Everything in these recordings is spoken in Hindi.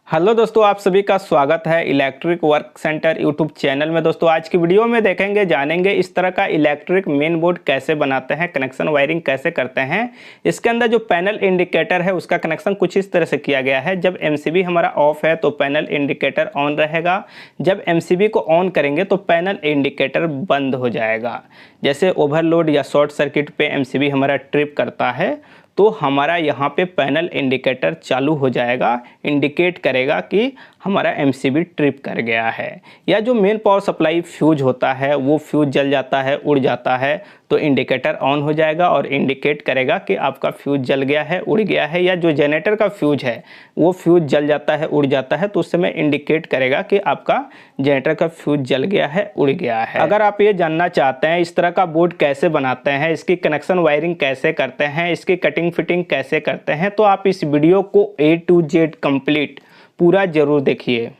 हेलो दोस्तों, आप सभी का स्वागत है electric work centre YouTube channel में। दोस्तों आज की वीडियो में देखेंगे जानेंगे इस तरह का इलेक्ट्रिक मेन बोर्ड कैसे बनाते हैं, कनेक्शन वायरिंग कैसे करते हैं। इसके अंदर जो पैनल इंडिकेटर है उसका कनेक्शन कुछ इस तरह से किया गया है। जब एमसीबी हमारा ऑफ है तो पैनल इंडिकेटर ऑन रहेगा, जब एमसीबी को ऑन करेंगे तो पैनल इंडिकेटर बंद हो जाएगा। जैसे ओवरलोड या शॉर्ट सर्किट पे एमसीबी हमारा ट्रिप करता है तो हमारा यहाँ पे पैनल इंडिकेटर चालू हो जाएगा, इंडिकेट करेगा कि हमारा एमसीबी ट्रिप कर गया है। या जो मेन पावर सप्लाई फ्यूज होता है वो फ्यूज जल जाता है, उड़ जाता है, तो इंडिकेटर ऑन हो जाएगा और इंडिकेट करेगा कि आपका फ्यूज जल गया है, उड़ गया है। या जो जनरेटर का फ्यूज है वो फ्यूज जल जाता है, उड़ जाता है, तो उस समय इंडिकेट करेगा कि आपका जनरेटर का फ्यूज जल गया है, उड़ गया है। अगर आप ये जानना चाहते हैं इस तरह का बोर्ड कैसे बनाते हैं, इसकी कनेक्शन वायरिंग कैसे करते हैं, इसकी कटिंग फिटिंग कैसे करते हैं, तो आप इस वीडियो को A to Z कंप्लीट पूरा जरूर देखिए।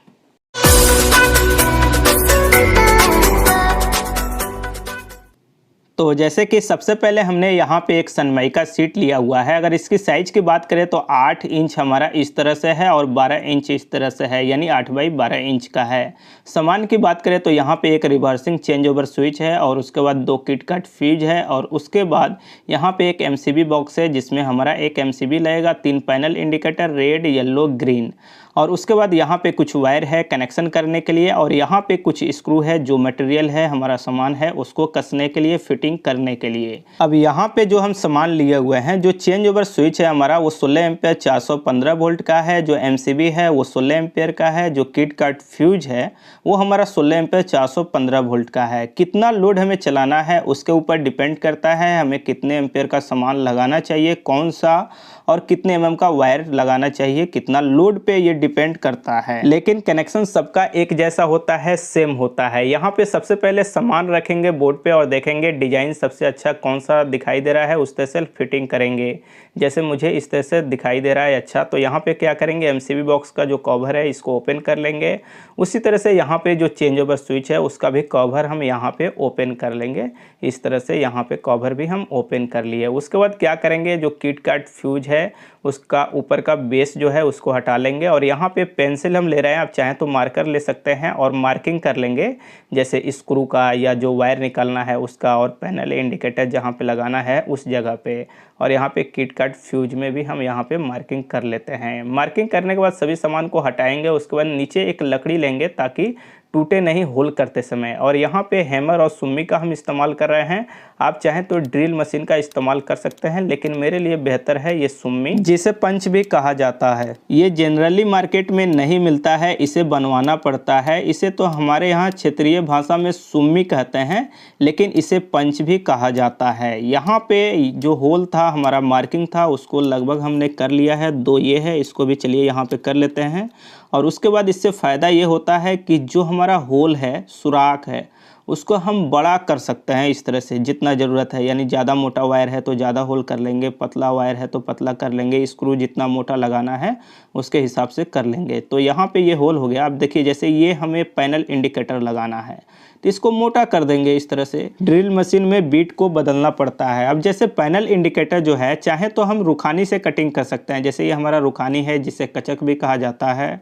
तो जैसे कि सबसे पहले हमने यहाँ पे एक सनमाइका सीट लिया हुआ है। अगर इसकी साइज़ की बात करें तो 8 इंच हमारा इस तरह से है और 12 इंच इस तरह से है, यानी 8 बाई 12 इंच का है। सामान की बात करें तो यहाँ पे एक रिवर्सिंग चेंज ओवर स्विच है और उसके बाद 2 किटकैट फ्यूज है और उसके बाद यहाँ पे एक एमसीबी बॉक्स है जिसमें हमारा एक एमसीबी लगेगा, 3 panel indicator red, yellow, green, और उसके बाद यहाँ पे कुछ वायर है कनेक्शन करने के लिए और यहाँ पे कुछ स्क्रू है जो मटेरियल है हमारा सामान है उसको कसने के लिए, फिटिंग करने के लिए। अब यहाँ पे जो हम सामान लिए हुए हैं, जो चेंज ओवर स्विच है हमारा वो 16 एम्पियर 415 वोल्ट का है, जो एमसीबी है वो 16 एम्पियर का है, जो किटकैट फ्यूज है वो हमारा 16 एम्पियर 415 वोल्ट का है। कितना लोड हमें चलाना है उसके ऊपर डिपेंड करता है, हमें कितने एम्पियर का सामान लगाना चाहिए, कौन सा और कितने एमएम का वायर लगाना चाहिए, कितना लोड पे ये डिपेंड करता है। लेकिन कनेक्शन सबका एक जैसा होता है, सेम होता है। यहाँ पे सबसे पहले सामान रखेंगे बोर्ड पे और देखेंगे डिजाइन सबसे अच्छा कौन सा दिखाई दे रहा है, उस तरह से फिटिंग करेंगे। जैसे मुझे इस तरह से दिखाई दे रहा है अच्छा, तो यहाँ पे क्या करेंगे, एमसीबी बॉक्स का जो कवर है इसको ओपन कर लेंगे। उसी तरह से यहाँ पे जो चेंज ओवर स्विच है उसका भी कवर हम यहाँ पे ओपन कर लेंगे। इस तरह से यहाँ पे कवर भी हम ओपन कर लिए। उसके बाद क्या करेंगे, जो किटकैट फ्यूज है उसका ऊपर का बेस जो है उसको हटा लेंगे और यहाँ पे पेंसिल हम ले रहे हैं, आप चाहें तो मार्कर ले सकते हैं और मार्किंग कर लेंगे, जैसे स्क्रू का या जो वायर निकालना है उसका और पैनल इंडिकेटर जहाँ पे लगाना है उस जगह पे। और यहाँ पे किटकैट फ्यूज में भी हम यहाँ पे मार्किंग कर लेते हैं। मार्किंग करने के बाद सभी सामान को हटाएंगे। उसके बाद नीचे एक लकड़ी लेंगे ताकि टूटे नहीं होल करते समय, और यहाँ पे हैमर और सुम्मी का हम इस्तेमाल कर रहे हैं। आप चाहें तो ड्रिल मशीन का इस्तेमाल कर सकते हैं, लेकिन मेरे लिए बेहतर है ये सुम्मी, जिसे पंच भी कहा जाता है। ये जनरली मार्केट में नहीं मिलता है, इसे बनवाना पड़ता है। इसे तो हमारे यहाँ क्षेत्रीय भाषा में सुम्मी कहते हैं, लेकिन इसे पंच भी कहा जाता है। यहाँ पे जो होल था हमारा मार्किंग था उसको लगभग हमने कर लिया है। 2 ये है, इसको भी चलिए यहाँ पे कर लेते हैं। और उसके बाद इससे फ़ायदा ये होता है कि जो हमारा होल है, सुराख है, उसको हम बड़ा कर सकते हैं इस तरह से जितना ज़रूरत है। यानी ज़्यादा मोटा वायर है तो ज़्यादा होल कर लेंगे, पतला वायर है तो पतला कर लेंगे, स्क्रू जितना मोटा लगाना है उसके हिसाब से कर लेंगे। तो यहाँ पे ये होल हो गया। आप देखिए जैसे ये हमें पैनल इंडिकेटर लगाना है तो इसको मोटा कर देंगे इस तरह से। ड्रिल मशीन में बीट को बदलना पड़ता है। अब जैसे पैनल इंडिकेटर जो है चाहे तो हम रुखानी से कटिंग कर सकते हैं। जैसे ये हमारा रुखानी है जिसे कचक भी कहा जाता है,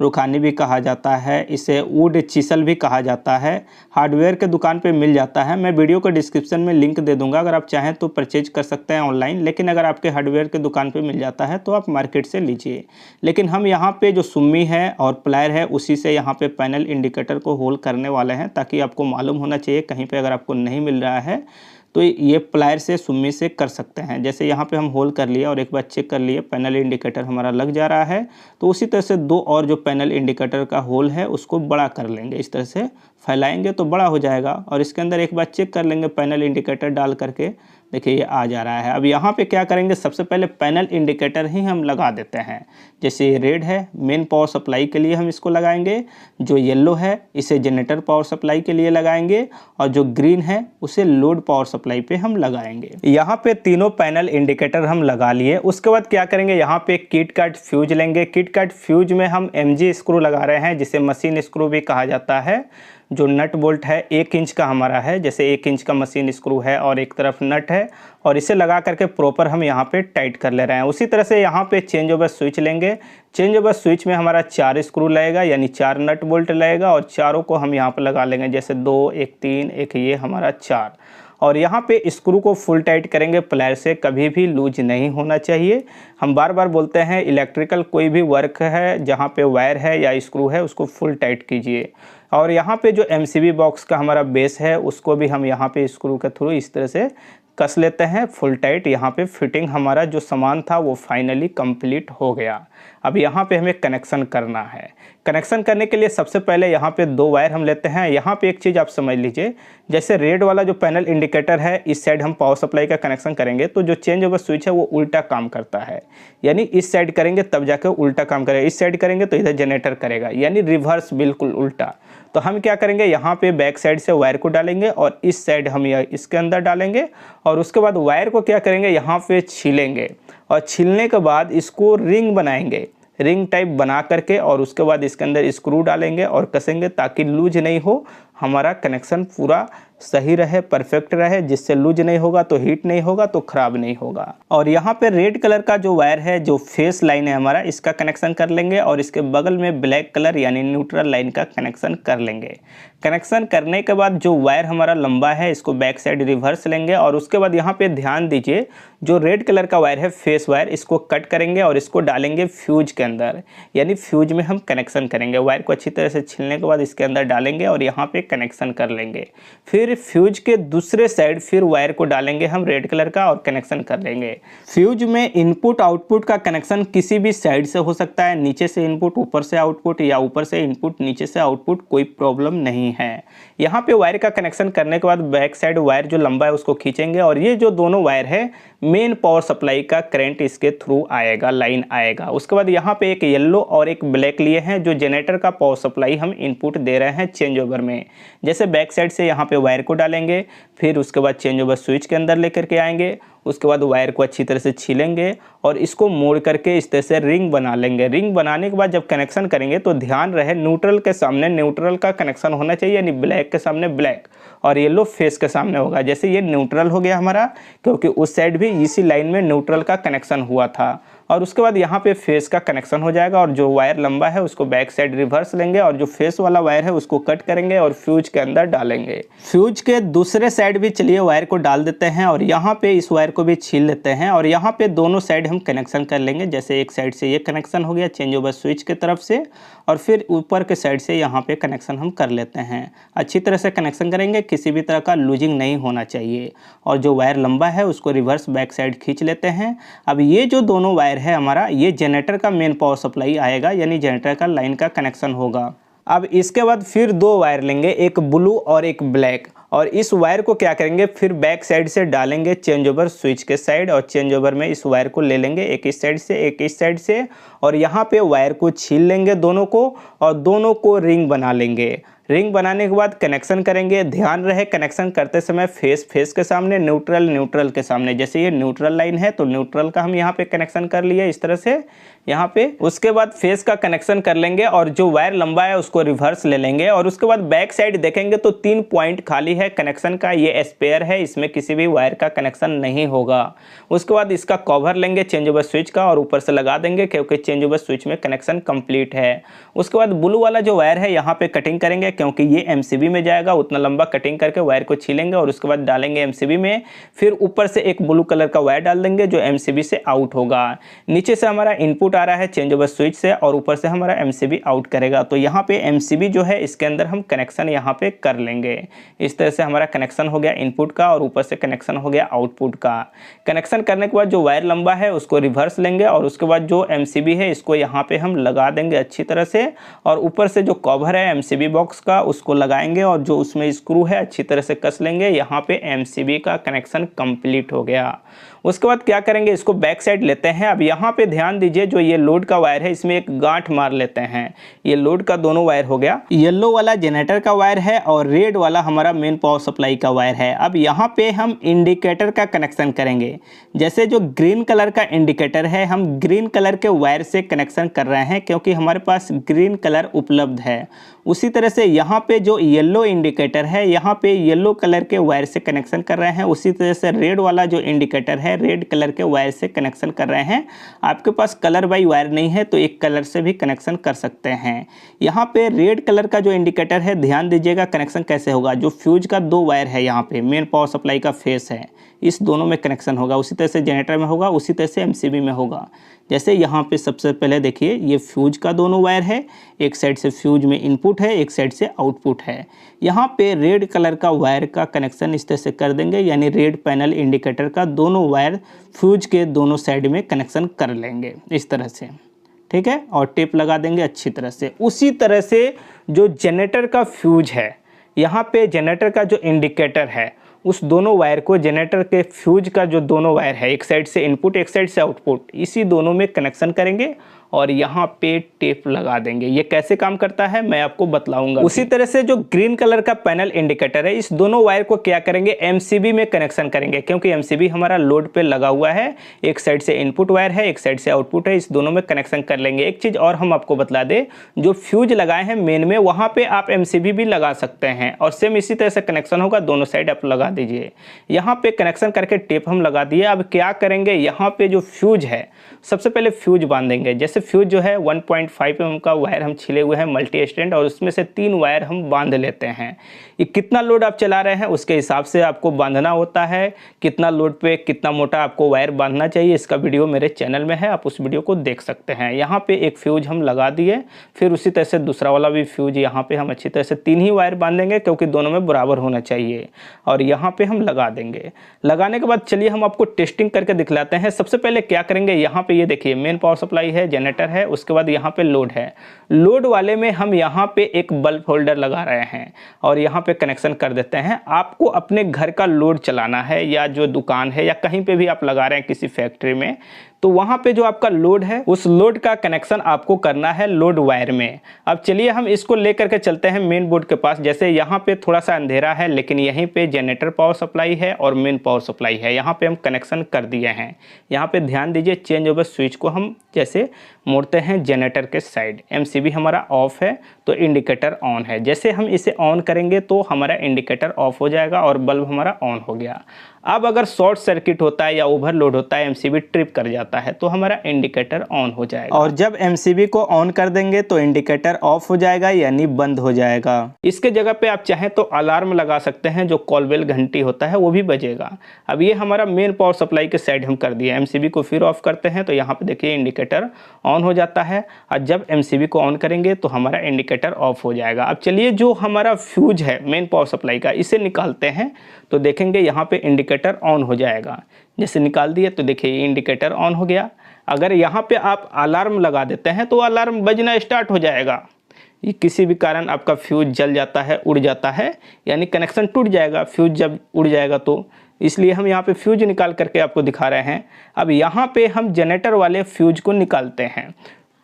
रुखानी भी कहा जाता है, इसे वुड चीसल भी कहा जाता है। हार्डवेयर के दुकान पे मिल जाता है। मैं वीडियो को डिस्क्रिप्शन में लिंक दे दूंगा, अगर आप चाहें तो परचेज कर सकते हैं ऑनलाइन। लेकिन अगर आपके हार्डवेयर के दुकान पे मिल जाता है तो आप मार्केट से लीजिए। लेकिन हम यहाँ पे जो सुम्मी है और प्लायर है उसी से यहाँ पे पैनल इंडिकेटर को होल करने वाले हैं, ताकि आपको मालूम होना चाहिए कहीं पर अगर आपको नहीं मिल रहा है तो ये प्लायर से, सुम्मी से कर सकते हैं। जैसे यहाँ पे हम होल कर लिए और एक बार चेक कर लिए पैनल इंडिकेटर हमारा लग जा रहा है, तो उसी तरह से 2 और जो पैनल इंडिकेटर का होल है उसको बड़ा कर लेंगे। इस तरह से फैलाएंगे तो बड़ा हो जाएगा और इसके अंदर एक बार चेक कर लेंगे पैनल इंडिकेटर डाल करके। देखिए ये आ जा रहा है। अब यहाँ पे क्या करेंगे, सबसे पहले पैनल इंडिकेटर ही हम लगा देते हैं। जैसे ये रेड है मेन पावर सप्लाई के लिए हम इसको लगाएंगे, जो येलो है इसे जनरेटर पावर सप्लाई के लिए लगाएंगे और जो ग्रीन है उसे लोड पावर सप्लाई पे हम लगाएंगे। यहाँ पे तीनों पैनल इंडिकेटर हम लगा लिए। उसके बाद क्या करेंगे, यहाँ पे किटकैट फ्यूज लेंगे। किटकैट फ्यूज में हम MG स्क्रू लगा रहे हैं, जिसे मशीन स्क्रू भी कहा जाता है। जो नट बोल्ट है 1 इंच का हमारा है, जैसे 1 इंच का मशीन स्क्रू है और एक तरफ नट है, और इसे लगा करके प्रॉपर हम यहाँ पे टाइट कर ले रहे हैं। उसी तरह से यहाँ पे चेंज ओवर स्विच लेंगे। चेंज ओवर स्विच में हमारा 4 स्क्रू लगेगा, यानी 4 नट बोल्ट लगेगा, और चारों को हम यहाँ पर लगा लेंगे, जैसे 2, एक 3, एक ये हमारा 4। और यहाँ पे स्क्रू को फुल टाइट करेंगे प्लायर से, कभी भी लूज नहीं होना चाहिए। हम बार बार बोलते हैं इलेक्ट्रिकल कोई भी वर्क है जहाँ पे वायर है या स्क्रू है उसको फुल टाइट कीजिए। और यहाँ पे जो एमसीबी बॉक्स का हमारा बेस है उसको भी हम यहाँ पे स्क्रू के थ्रू इस तरह से कस लेते हैं फुल टाइट। यहाँ पे फिटिंग हमारा जो सामान था वो फाइनली कंप्लीट हो गया। अब यहाँ पे हमें कनेक्शन करना है। कनेक्शन करने के लिए सबसे पहले यहाँ पे 2 वायर हम लेते हैं। यहाँ पे एक चीज़ आप समझ लीजिए, जैसे रेड वाला जो पैनल इंडिकेटर है इस साइड हम पावर सप्लाई का कनेक्शन करेंगे तो जो चेंज ओवर स्विच है वो उल्टा काम करता है, यानी इस साइड करेंगे तब जाकर उल्टा काम करेगा, इस साइड करेंगे तो इधर जनरेटर करेगा, यानी रिवर्स बिल्कुल उल्टा। तो हम क्या करेंगे, यहाँ पे बैक साइड से वायर को डालेंगे और इस साइड हम इसके अंदर डालेंगे, और उसके बाद वायर को क्या करेंगे यहाँ पे छीलेंगे, और छीलने के बाद इसको रिंग बनाएंगे, रिंग टाइप बना करके, और उसके बाद इसके अंदर स्क्रू डालेंगे और कसेंगे ताकि लूज नहीं हो, हमारा कनेक्शन पूरा सही रहे, परफेक्ट रहे, जिससे लूज नहीं होगा तो हीट नहीं होगा तो ख़राब नहीं होगा। और यहाँ पे रेड कलर का जो वायर है जो फेस लाइन है हमारा, इसका कनेक्शन कर लेंगे, और इसके बगल में ब्लैक कलर यानी न्यूट्रल लाइन का कनेक्शन कर लेंगे। कनेक्शन करने के बाद जो वायर हमारा लंबा है इसको बैक साइड रिवर्स लेंगे, और उसके बाद यहाँ पे ध्यान दीजिए जो रेड कलर का वायर है फेस वायर, इसको कट करेंगे और इसको डालेंगे फ्यूज के अंदर, यानी फ्यूज में हम कनेक्शन करेंगे। वायर को अच्छी तरह से छीलने के बाद इसके अंदर डालेंगे और यहाँ पे कनेक्शन कर लेंगे। फिर फ्यूज के दूसरे साइड फिर वायर को डालेंगे हम रेड कलर का और कनेक्शन कर लेंगे। फ्यूज में इनपुट आउटपुट का कनेक्शन किसी भी साइड से हो सकता है, नीचे से इनपुट ऊपर से आउटपुट, या ऊपर से इनपुट नीचे से आउटपुट, कोई प्रॉब्लम नहीं है। यहाँ पे वायर का कनेक्शन करने के बाद बैक साइड वायर जो लंबा है उसको खींचेंगे, और ये जो दोनों वायर है मेन पावर सप्लाई का करंट इसके थ्रू आएगा, लाइन आएगा। उसके बाद यहाँ पे एक येलो और एक ब्लैक लिए हैं जो जनरेटर का पावर सप्लाई हम इनपुट दे रहे हैं चेंज ओवर में। जैसे बैक साइड से यहाँ पे वायर को डालेंगे, फिर उसके बाद चेंज ओवर स्विच के अंदर लेकर के आएंगे, उसके बाद वायर को अच्छी तरह से छीलेंगे और इसको मोड़ करके इस तरह से रिंग बना लेंगे। रिंग बनाने के बाद जब कनेक्शन करेंगे तो ध्यान रहे न्यूट्रल के सामने न्यूट्रल का कनेक्शन होना चाहिए, यानी ब्लैक के सामने ब्लैक और येलो फेस के सामने होगा। जैसे ये न्यूट्रल हो गया हमारा, क्योंकि उस साइड भी इसी लाइन में न्यूट्रल का कनेक्शन हुआ था। और उसके बाद यहाँ पे फेस का कनेक्शन हो जाएगा, और जो वायर लंबा है उसको बैक साइड रिवर्स लेंगे, और जो फेस वाला वायर है उसको कट करेंगे और फ्यूज के अंदर डालेंगे। फ्यूज के दूसरे साइड भी चलिए वायर को डाल देते हैं, और यहाँ पे इस वायर को भी छील लेते हैं, और यहाँ पे दोनों साइड हम कनेक्शन कर लेंगे। जैसे एक साइड से ये कनेक्शन हो गया चेंज ओवर स्विच के तरफ से, और फिर ऊपर के साइड से यहाँ पे कनेक्शन हम कर लेते हैं। अच्छी तरह से कनेक्शन करेंगे, किसी भी तरह का लूजिंग नहीं होना चाहिए। और जो वायर लंबा है उसको रिवर्स बैक साइड खींच लेते हैं। अब ये जो दोनों वायर है हमारा, ये जनरेटर का मेन पावर सप्लाई आएगा, यानी जनरेटर का लाइन का कनेक्शन होगा। अब इसके बाद फिर 2 वायर लेंगे, एक ब्लू और एक ब्लैक, और इस वायर को क्या करेंगे फिर बैक साइड से डालेंगे चेंज ओवर स्विच के साइड, और चेंज ओवर में इस वायर को ले लेंगे, एक इस साइड से एक इस साइड से, और यहाँ पे वायर को छील लेंगे दोनों को, और दोनों को रिंग बना लेंगे। रिंग बनाने के बाद कनेक्शन करेंगे। ध्यान रहे कनेक्शन करते समय फेस के सामने, न्यूट्रल के सामने। जैसे ये न्यूट्रल लाइन है तो न्यूट्रल का हम यहाँ पे कनेक्शन कर लिए इस तरह से यहाँ पे। उसके बाद फेस का कनेक्शन कर लेंगे, और जो वायर लंबा है उसको रिवर्स ले लेंगे, और उसके बाद बैक साइड देखेंगे तो 3 पॉइंट खाली है कनेक्शन का। ये स्पेयर है, इसमें किसी भी वायर का कनेक्शन नहीं होगा। उसके बाद इसका कवर लेंगे चेंज ओवर स्विच का और ऊपर से लगा देंगे, क्योंकि चेंज ओवर स्विच में कनेक्शन कंप्लीट है। उसके बाद ब्लू वाला जो वायर है यहाँ पे कटिंग करेंगे, क्योंकि ये एमसीबी में जाएगा। उतना लंबा कटिंग करके वायर को छीलेंगे और उसके बाद डालेंगे एमसीबी में। फिर ऊपर से एक ब्लू कलर का वायर डाल देंगे जो एमसीबी से आउट होगा। नीचे से हमारा इनपुट आ रहा है चेंज ओवर स्विच से, और ऊपर से हमारा एमसीबी आउट करेगा। तो यहाँ पे एमसीबी जो है इसके अंदर हम कनेक्शन यहाँ पे कर लेंगे। इस तरह से हमारा कनेक्शन हो गया इनपुट का, और ऊपर से कनेक्शन हो गया आउटपुट का। कनेक्शन करने के बाद जो वायर लंबा है उसको रिवर्स लेंगे, और उसके बाद जो एमसीबी है इसको यहाँ पे हम लगा देंगे अच्छी तरह से, और ऊपर से जो कवर है एमसीबी बॉक्स का उसको लगाएंगे, और जो उसमें स्क्रू है अच्छी तरह से कस लेंगे। यहाँ पे एमसीबी का कनेक्शन कंप्लीट हो गया। उसके बाद क्या करेंगे, इसको बैक साइड लेते हैं। अब यहाँ पे ध्यान दीजिए, जो ये लोड का वायर है इसमें एक गांठ मार लेते हैं। ये लोड का दोनों वायर हो गया, येलो वाला जनरेटर का वायर है और रेड वाला हमारा मेन पावर सप्लाई का वायर है। अब यहाँ पे हम इंडिकेटर का कनेक्शन करेंगे। जैसे जो ग्रीन कलर का इंडिकेटर है हम ग्रीन कलर के वायर से कनेक्शन कर रहे हैं, क्योंकि हमारे पास ग्रीन कलर उपलब्ध है। उसी तरह से यहाँ पे जो येलो इंडिकेटर है, यहाँ पे येलो कलर के वायर से कनेक्शन कर रहे हैं। उसी तरह से रेड वाला जो इंडिकेटर है, रेड कलर के वायर से कनेक्शन कर रहे हैं। आपके पास कलर बाई वायर नहीं है तो एक कलर से भी कनेक्शन कर सकते हैं। यहाँ पे रेड कलर का जो इंडिकेटर है, ध्यान दीजिएगा कनेक्शन कैसे होगा। जो फ्यूज का 2 वायर है, यहाँ पे मेन पावर सप्लाई का फेस है, इस दोनों में कनेक्शन होगा। उसी तरह से जनरेटर में होगा, उसी तरह से एमसीबी में होगा। जैसे यहाँ पे सबसे पहले देखिए, ये फ्यूज का दोनों वायर है, एक साइड से फ्यूज में इनपुट है, एक साइड से आउटपुट है। यहाँ पे रेड कलर का वायर का कनेक्शन इस तरह से कर देंगे, यानी रेड पैनल इंडिकेटर का दोनों वायर फ्यूज के दोनों साइड में कनेक्शन कर लेंगे इस तरह से, ठीक है। और टेप लगा देंगे अच्छी तरह से। उसी तरह से जो जनरेटर का फ्यूज है, यहाँ पे जनरेटर का जो इंडिकेटर है, उस दोनों वायर को, जनरेटर के फ्यूज का जो दोनों वायर है, एक साइड से इनपुट एक साइड से आउटपुट, इसी दोनों में कनेक्शन करेंगे और यहाँ पे टेप लगा देंगे। ये कैसे काम करता है मैं आपको बतलाऊंगा। उसी तरह से जो ग्रीन कलर का पैनल इंडिकेटर है, इस दोनों वायर को क्या करेंगे, एमसीबी में कनेक्शन करेंगे, क्योंकि एमसीबी हमारा लोड पे लगा हुआ है। एक साइड से इनपुट वायर है, एक साइड से आउटपुट है, इस दोनों में कनेक्शन कर लेंगे। एक चीज़ और हम आपको बतला दें, जो फ्यूज लगाए हैं मेन में, वहाँ पर आप एमसीबी भी लगा सकते हैं और सेम इसी तरह से कनेक्शन होगा, दोनों साइड आप लगा दीजिए। यहाँ पे कनेक्शन करके टेप हम लगा दिए। अब क्या करेंगे, यहाँ पे जो फ्यूज है, सबसे पहले फ्यूज बांधेंगे। जैसे फ्यूज जो है 1.5 mm का वायर हम छिले हुए हैं मल्टी स्टैंड, और उसमें से 3 वायर हम बांध लेते हैं। ये कितना लोड आप चला रहे हैं उसके हिसाब से आपको बांधना होता है, कितना लोड पे कितना मोटा आपको वायर बांधना चाहिए, इसका वीडियो मेरे चैनल में है, आप उस वीडियो को देख सकते हैं। यहाँ पे एक फ्यूज हम लगा दिए, फिर उसी तरह से दूसरा वाला भी फ्यूज यहाँ पे हम अच्छी तरह से 3 ही वायर बांधेंगे, क्योंकि दोनों में बराबर होना चाहिए, और यहाँ पे हम लगा देंगे। लगाने के बाद चलिए हम आपको टेस्टिंग करके दिखलाते हैं। सबसे पहले क्या करेंगे, यहाँ पे ये देखिए मेन पावर सप्लाई है, जनरेटर है, उसके बाद यहाँ पे लोड है। लोड वाले में हम यहाँ पे एक बल्ब होल्डर लगा रहे हैं और यहाँ पे कनेक्शन कर देते हैं। आपको अपने घर का लोड चलाना है, या जो दुकान है, या कहीं पे भी आप लगा रहे हैं किसी फैक्ट्री में, तो वहाँ पे जो आपका लोड है, उस लोड का कनेक्शन आपको करना है लोड वायर में। अब चलिए हम इसको लेकर के चलते हैं मेन बोर्ड के पास। जैसे यहाँ पे थोड़ा सा अंधेरा है, लेकिन यहीं पे जनरेटर पावर सप्लाई है और मेन पावर सप्लाई है, यहाँ पे हम कनेक्शन कर दिए हैं। यहाँ पे ध्यान दीजिए, चेंज ओवर स्विच को हम जैसे मोड़ते हैं जनरेटर के साइड, एमसीबी हमारा ऑफ है तो इंडिकेटर ऑन है। जैसे हम इसे ऑन करेंगे तो हमारा इंडिकेटर ऑफ हो जाएगा और बल्ब हमारा ऑन हो गया। अब अगर शॉर्ट सर्किट होता है या ओवरलोड होता है, एमसीबी ट्रिप कर जाता है, तो हमारा इंडिकेटर ऑन हो जाएगा, और जब एमसीबी को ऑन कर देंगे तो इंडिकेटर ऑफ हो जाएगा, यानी बंद हो जाएगा। इसके जगह पे आप चाहें तो अलार्म लगा सकते हैं, जो कॉल बेल घंटी होता है वो भी बजेगा। अब ये हमारा मेन पावर सप्लाई के साइड हम कर दिए। एमसीबी को फिर ऑफ करते हैं तो यहाँ पे देखिए इंडिकेटर ऑन हो जाता है, और जब एमसीबी को ऑन करेंगे तो हमारा इंडिकेटर ऑफ हो जाएगा। अब चलिए जो हमारा फ्यूज है मेन पावर सप्लाई का, इसे निकालते हैं तो देखेंगे यहाँ पे इंडिकेटर ऑन हो जाएगा। जैसे निकाल दिए तो देखिए इंडिकेटर ऑन हो गया। अगर यहाँ पे आप अलार्म लगा देते हैं तो अलार्म बजना स्टार्ट हो जाएगा। ये किसी भी कारण आपका फ्यूज जल जाता है, उड़ जाता है, यानी कनेक्शन टूट जाएगा फ्यूज जब उड़ जाएगा तो, इसलिए हम यहाँ पे फ्यूज निकाल करके आपको दिखा रहे हैं। अब यहाँ पे हम जनरेटर वाले फ्यूज को निकालते हैं।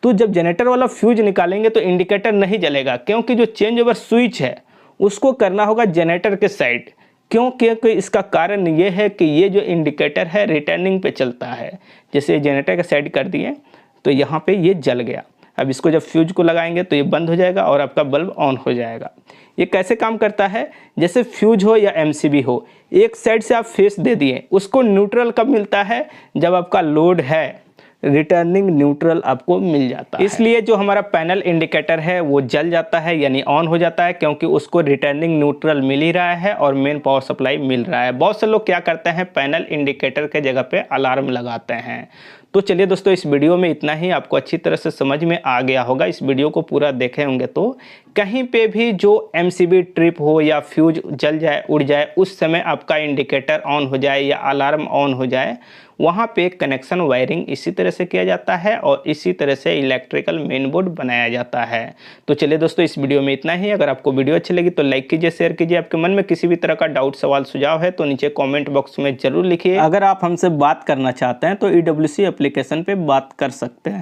तो जब जनरेटर वाला फ्यूज निकालेंगे तो इंडिकेटर नहीं जलेगा, क्योंकि जो चेंज ओवर स्विच है उसको करना होगा जनरेटर के साइड। क्योंकि इसका कारण ये है कि ये जो इंडिकेटर है रिटर्निंग पे चलता है। जैसे जनरेटर के साइड कर दिए तो यहाँ पे ये जल गया। अब इसको जब फ्यूज को लगाएंगे तो ये बंद हो जाएगा और आपका बल्ब ऑन हो जाएगा। ये कैसे काम करता है, जैसे फ्यूज हो या एमसीबी हो, एक साइड से आप फेस दे दिए, उसको न्यूट्रल कब मिलता है, जब आपका लोड है, रिटर्निंग न्यूट्रल आपको मिल जाता है। इसलिए जो हमारा पैनल इंडिकेटर है वो जल जाता है, यानी ऑन हो जाता है, क्योंकि उसको रिटर्निंग न्यूट्रल मिल ही रहा है और मेन पावर सप्लाई मिल रहा है। बहुत से लोग क्या करते हैं, पैनल इंडिकेटर के जगह पे अलार्म लगाते हैं। तो चलिए दोस्तों, इस वीडियो में इतना ही। आपको अच्छी तरह से समझ में आ गया होगा। इस वीडियो को पूरा देखे होंगे तो कहीं पे भी जो एमसीबी ट्रिप हो या फ्यूज जल जाए, उड़ जाए, उस समय आपका इंडिकेटर ऑन हो जाए या अलार्म ऑन हो जाए, वहाँ पे कनेक्शन वायरिंग इसी तरह से किया जाता है और इसी तरह से इलेक्ट्रिकल मेन बोर्ड बनाया जाता है। तो चलिए दोस्तों, इस वीडियो में इतना ही। अगर आपको वीडियो अच्छी लगी तो लाइक कीजिए, शेयर कीजिए। आपके मन में किसी भी तरह का डाउट, सवाल, सुझाव है तो नीचे कमेंट बॉक्स में जरूर लिखिए। अगर आप हमसे बात करना चाहते हैं तो EWC एप्लीकेशन पे बात कर सकते हैं।